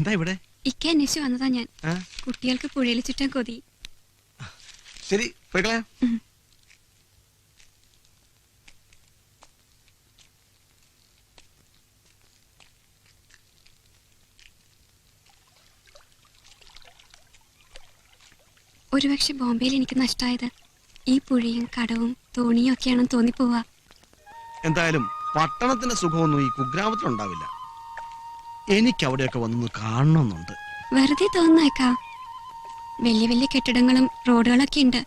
എന്താ ഇവിടെ? ഇക്ക അന്വേഷിച്ച് വന്നതാ ഞാൻ. കുട്ടികൾക്ക് പുഴയിൽ ചുറ്റാൻ കൊതി. ശരി, പോയിക്കളെ. ഒരുപക്ഷെ ബോംബെയിൽ എനിക്ക് നഷ്ടമായത് ഈ പുഴയും കടവും തോണിയും ഒക്കെയാണെന്ന് തോന്നിപ്പോവാ. എന്തായാലും പട്ടണത്തിന്റെ സുഖമൊന്നും ഈ കുഗ്രാമത്തിലുണ്ടാവില്ല. എനിക്ക് അവിടെയൊക്കെ വന്നു കാണണമെന്നുണ്ട്. വെറുതെ തോന്നുന്നേക്കാ. വലിയ വലിയ കെട്ടിടങ്ങളും റോഡുകളൊക്കെ ഉണ്ട്.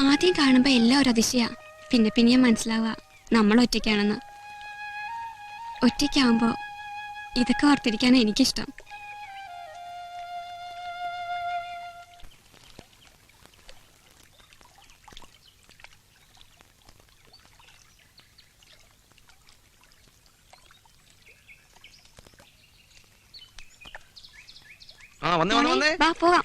ആദ്യം കാണുമ്പോ എല്ലാം ഒരു അതിശയാ. പിന്നെ പിന്നെ മനസ്സിലാവുക നമ്മൾ ഒറ്റയ്ക്കാണെന്ന്. ഒറ്റയ്ക്കാവുമ്പോ ഇതൊക്കെ ഓർത്തിരിക്കാനാ എനിക്കിഷ്ടം. വാ പോവാം.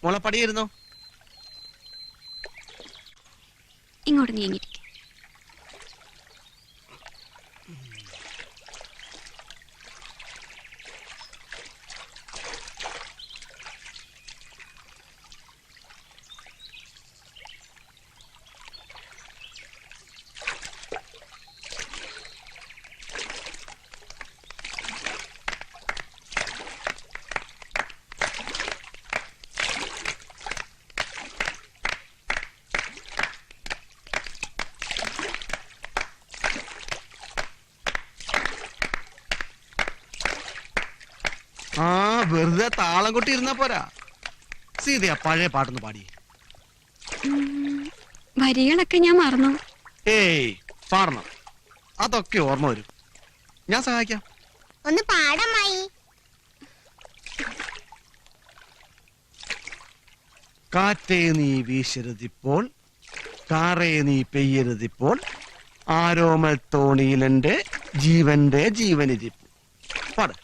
മോളെ പടിയിരുന്നോ? ഇങ്ങോട്ട് നീങ്ങിയിരിക്കും. വെറുതെ താളം കൊട്ടി ഇരുന്നാ പോരാ. സീതയാ പഴയ പാട്ടൊന്ന് പാടി. വരികളൊക്കെ ഞാൻ മറന്നു. ഏയ് പാടണം, അതൊക്കെ ഓർമ്മ വരും. ഞാൻ സഹായിക്കാം. ഒന്ന് പാടമായി. കാറ്റേ നീ വീശരുതിപ്പോൾ, കാറേ നീ പെയ്യരുതിപ്പോൾ, ആരോമൽ തോണിയിലെന്റെ ജീവന്റെ ജീവനിരിപ്പ്. പാട്.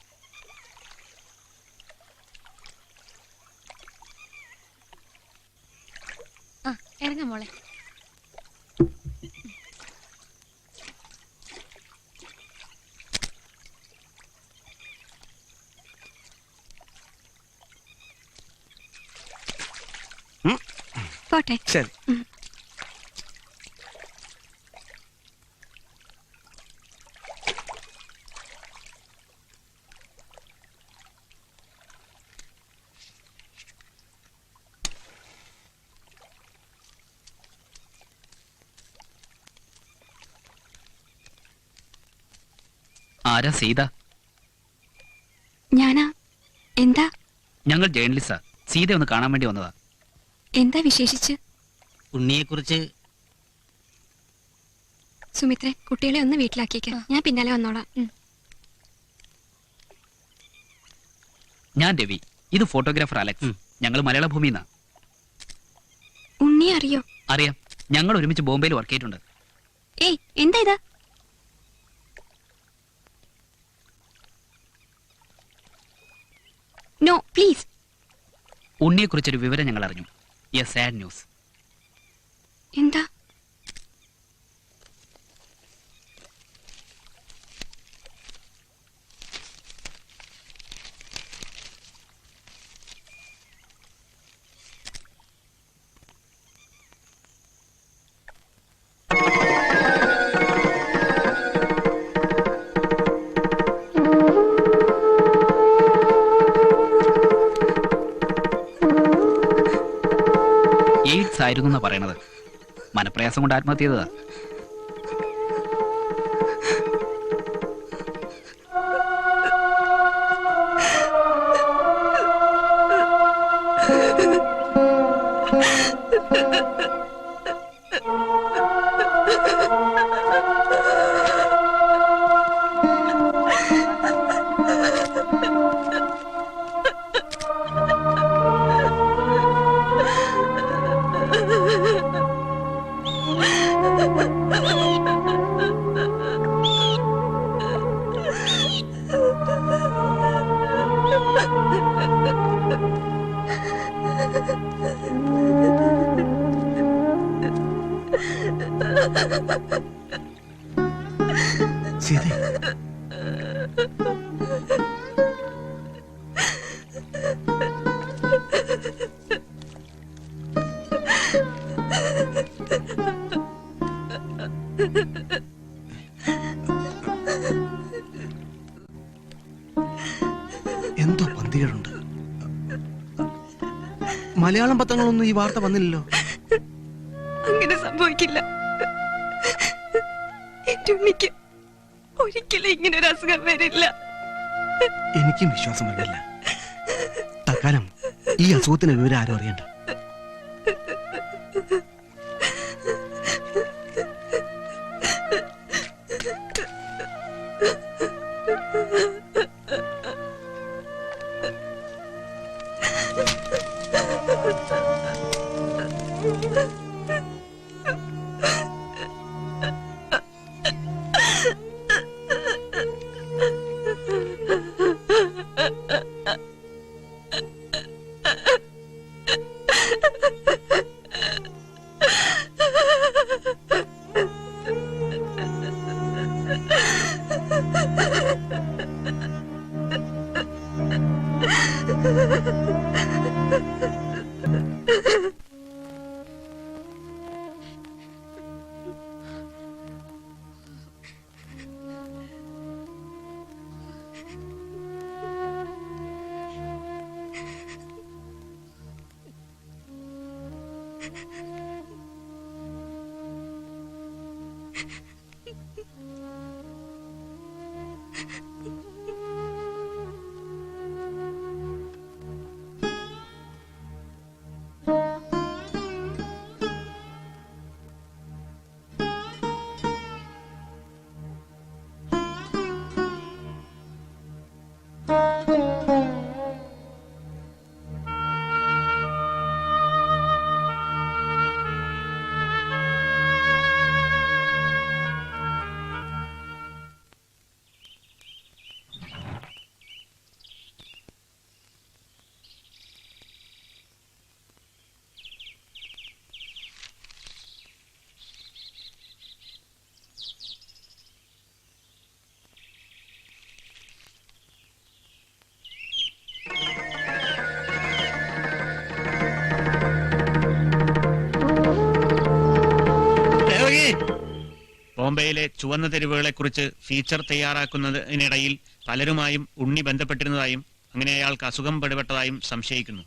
ഇറങ്ങ മോളെ. പോട്ടെ. ശരി. ആരാ സീത? ഞാനാ. എന്താ? ഞങ്ങൾ ജേർണലിസ്റ്റാ. സീത ഒന്ന് കാണാൻ വേണ്ടി വന്നതാ. എന്താ വിശേഷിച്ച്? ഉണ്ണിയെ കുറിച്ച്. സുമിത്രേ, കുട്ടികളെ ഒന്ന് വീട്ടിലാക്കിയേക്ക്. ഞാൻ പിന്നാലെ വന്നോളാം. ഞാൻ രവി. ഇത് ഫോട്ടോഗ്രാഫർ അലക്സ്. ഞങ്ങൾ മലയാള ഭൂമിന്നാ. ഉണ്ണിയെ അറിയോ? അറിയാം. ഞങ്ങൾ ഒരുമിച്ച് ബോംബെയിൽ വർക്ക് ചെയ്തിട്ടുണ്ട്. ഏയ്, എന്താ ഇതാ? No please. ഉണ്ണിയെ കുറിച്ചൊരു വിവരം ഞങ്ങൾ അറിഞ്ഞു. A sad news. എന്താ? എയ്ഡ്സ് ആയിരുന്നു എന്നാ പറയണത്. മനപ്രയാസം കൊണ്ട് ആത്മഹത്യ ചെയ്തതാ. സീതേ എന്തോ പന്തികളുണ്ട്. മലയാളം പത്രങ്ങളൊന്നും ഈ വാർത്ത വന്നില്ലല്ലോ. അങ്ങനെ സംഭവിക്കില്ല. എന്റെ ഉണ്ണിക്ക് ഒരിക്കലും ഇങ്ങനെ ഒരു അസുഖം വരില്ല. എനിക്കും വിശ്വാസം വരുന്നില്ല. തൽക്കാലം ഈ അസുഖത്തിന് വിവരം ആരും അറിയണ്ട. ബോംബെയിലെ ചുവന്ന തെരുവുകളെക്കുറിച്ച് ഫീച്ചർ തയ്യാറാക്കുന്നതിനിടയിൽ പലരുമായും ഉണ്ണി ബന്ധപ്പെട്ടിരുന്നതായും അങ്ങനെ അയാൾക്ക് അസുഖം പിടിപെട്ടതായും സംശയിക്കുന്നു.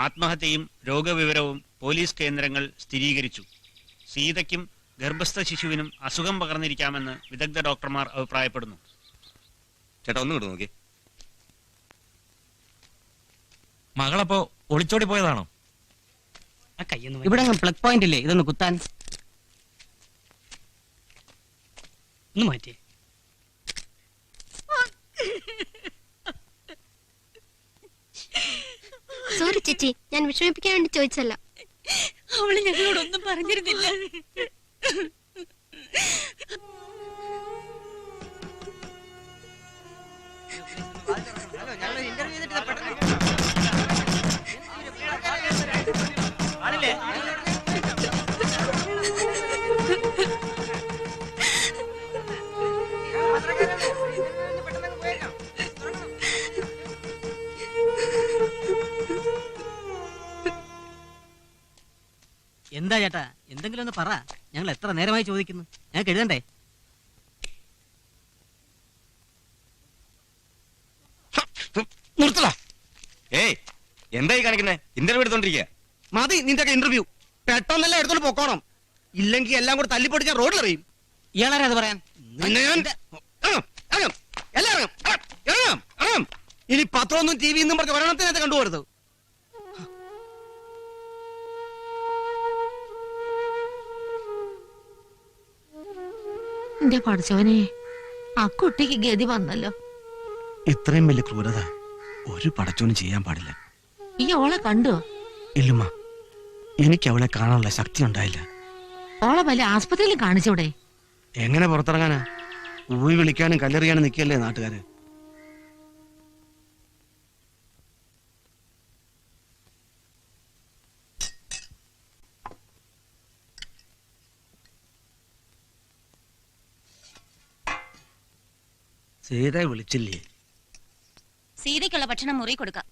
ആത്മഹത്യയും രോഗവിവരവും പോലീസ് കേന്ദ്രങ്ങൾ സ്ഥിരീകരിച്ചു. സീതയ്ക്കും ഗർഭസ്ഥ ശിശുവിനും അസുഖം പകർന്നിരിക്കാമെന്ന് വിദഗ്ധ ഡോക്ടർമാർ അഭിപ്രായപ്പെടുന്നു. ചേട്ടാ ഒന്നും കിട്ടും നോക്കി. മകളപ്പോ ഒളിച്ചോടി പോയതാണോ? ഇവിടെ പ്ലഗ് പോയിന്റ് ഇല്ലേ, ഇതൊന്ന് കുത്താൻ ഒന്ന് മാറ്റി. സോറി ചേച്ചി, ഞാൻ വിഷമിപ്പിക്കാൻ വേണ്ടി ചോദിച്ചല്ല. അവള് ഞങ്ങളോടൊന്നും പറഞ്ഞിരുന്നില്ല. എന്താ ചേട്ടാ, എന്തെങ്കിലും ഒന്ന് പറ. ഞങ്ങൾ എത്ര നേരമായി ചോദിക്കുന്നു. ഞങ്ങൾക്ക് എഴുതണ്ടേ? നിർത്തല. ഏയ് എന്തായി കാണിക്കുന്നേ? ഇന്റർവ്യൂ എടുത്തോണ്ടിരിക്കുക. മതി നിന്റെ ഇന്റർവ്യൂ. പെട്ടെന്നല്ല എടുത്തോണ്ട് പോക്കോണം. ഇല്ലെങ്കിൽ എല്ലാം കൂടെ തല്ലിപ്പൊടിച്ച റോഡിലെറിയും. ഇയാളാരെ അത് പറയാൻ? നിന്നെ ഞാൻ എല്ലാവരും ഇനി പത്രമൊന്നും ടി വി എന്നും പറഞ്ഞ് ഒരെണ്ണത്തിനകത്ത് കണ്ടുപോരുത്. എന്റെ പഠിച്ചവനെ, ആ കുട്ടിക്ക് ഗതി വന്നല്ലോ. ഇത്രയും വലിയ ക്രൂരത ഒരു പടച്ചോനും ചെയ്യാൻ പാടില്ല. ഈ ഓളെ കണ്ടോ? ഇല്ലുമ്മ, എനിക്ക് അവളെ കാണാനുള്ള ശക്തി ഉണ്ടായില്ല. ഓളെ വലിയ ആസ്പത്രിയിൽ കാണിച്ചൂടെ? എങ്ങനെ പുറത്തിറങ്ങാനാ? ഊയി വിളിക്കാനും കല്ലെറിയാനും നിൽക്കല്ലേ നാട്ടുകാര്. സീത വിളിച്ചില്ലേ? സീതയ്ക്കുള്ള ഭക്ഷണം മുറി കൊടുക്കാം.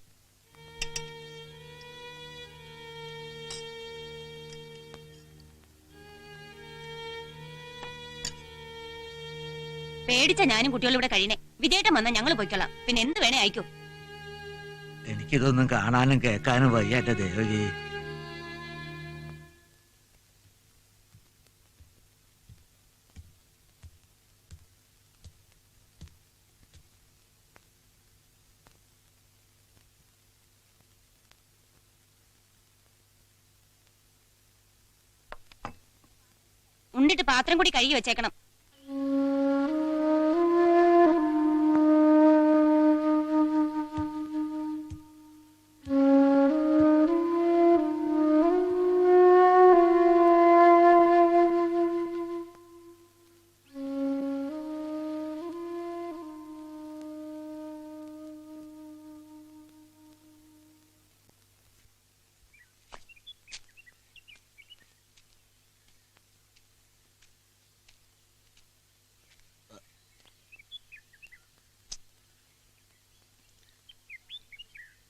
പേടിച്ച ഞാനും കുട്ടികളും ഇവിടെ കഴിയണേ. വിജയേട്ടൻ വന്നാൽ ഞങ്ങൾ പോയിക്കൊള്ളാം. പിന്നെ എന്ത് വേണേ അയക്കൂ. എനിക്കിതൊന്നും കാണാനും കേൾക്കാനും വയ്യ എന്റെ ദേവകി. ഉണ്ടിട്ട് പാത്രം കൂടി കഴുകി വെച്ചേക്കണം.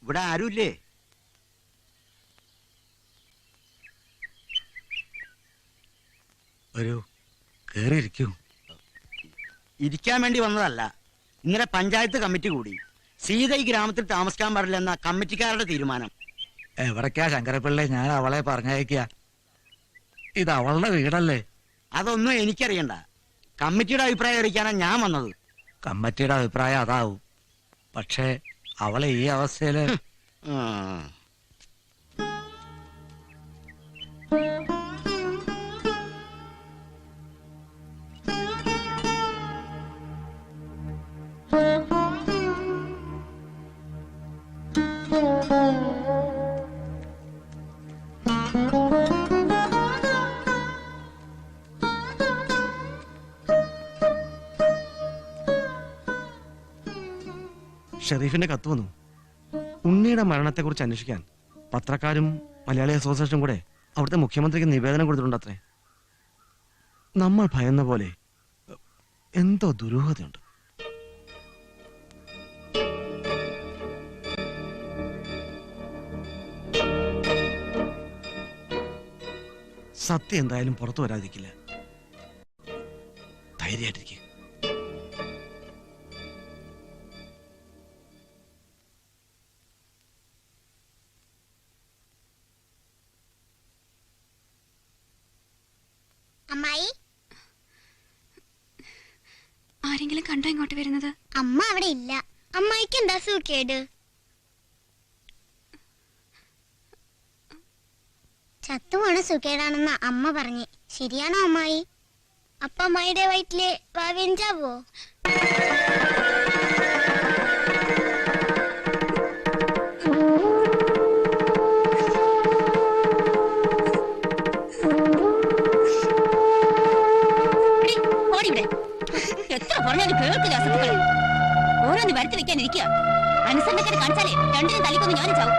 ഇവിടെ ആരുമില്ലേ? വരൂ, കേറിയിരിക്കൂ. ഇരിക്കാൻ വേണ്ടി വന്നതല്ല. ഇന്നലെ പഞ്ചായത്ത് കമ്മിറ്റി കൂടി. സീത ഈ ഗ്രാമത്തിൽ താമസിക്കാൻ പാടില്ലെന്ന കമ്മിറ്റിക്കാരുടെ തീരുമാനം. എവിടേക്കാ ശങ്കരപ്പിള്ളേ? ഞാൻ അവളെ പറഞ്ഞയക്ക. ഇത് അവളുടെ വീടല്ലേ? അതൊന്നും എനിക്കറിയണ്ട. കമ്മിറ്റിയുടെ അഭിപ്രായം അറിയിക്കാനാണ് ഞാൻ വന്നത്. കമ്മിറ്റിയുടെ അഭിപ്രായം അതാവും. പക്ഷേ അവളെ ഈ അവസ്ഥയില് ഷെരീഫിന്റെ കത്ത് വന്നു. ഉണ്ണിയുടെ മരണത്തെക്കുറിച്ച് അന്വേഷിക്കാൻ പത്രക്കാരും മലയാളി അസോസിയേഷനും കൂടെ അവിടുത്തെ മുഖ്യമന്ത്രിക്ക് നിവേദനം കൊടുത്തിട്ടുണ്ടത്രേ. നമ്മൾ ഭയന്ന പോലെ എന്തോ ദുരൂഹതയുണ്ട്. സത്യം എന്തായാലും പുറത്തു വരാതിരിക്കില്ല. ധൈര്യമായിട്ടിരിക്കുക. അമ്മായി, ആരെങ്കിലും കണ്ടോ ഇങ്ങോട്ട് വരുന്നത്? അമ്മ അവിടെ ഇല്ല. അമ്മായിക്ക് എന്താ സൂക്കേട്? ചത്തുപോണ സുഖേടാണെന്ന അമ്മ പറഞ്ഞേ. ശരിയാണോ അമ്മായി? അപ്പ അമ്മായിയുടെ വയറ്റില് വാവെഞ്ചാവോ? എത്ര പറഞ്ഞാലും കേൾക്കില്ല അസത്തുക്കളെ. ഓരോന്ന് വരുത്തി വെക്കാനിരിക്കുക. അനുസരണക്കേട് കാണിച്ചാലേ രണ്ടിനും തലിക്കൊന്ന് ഞാനും ചാവും.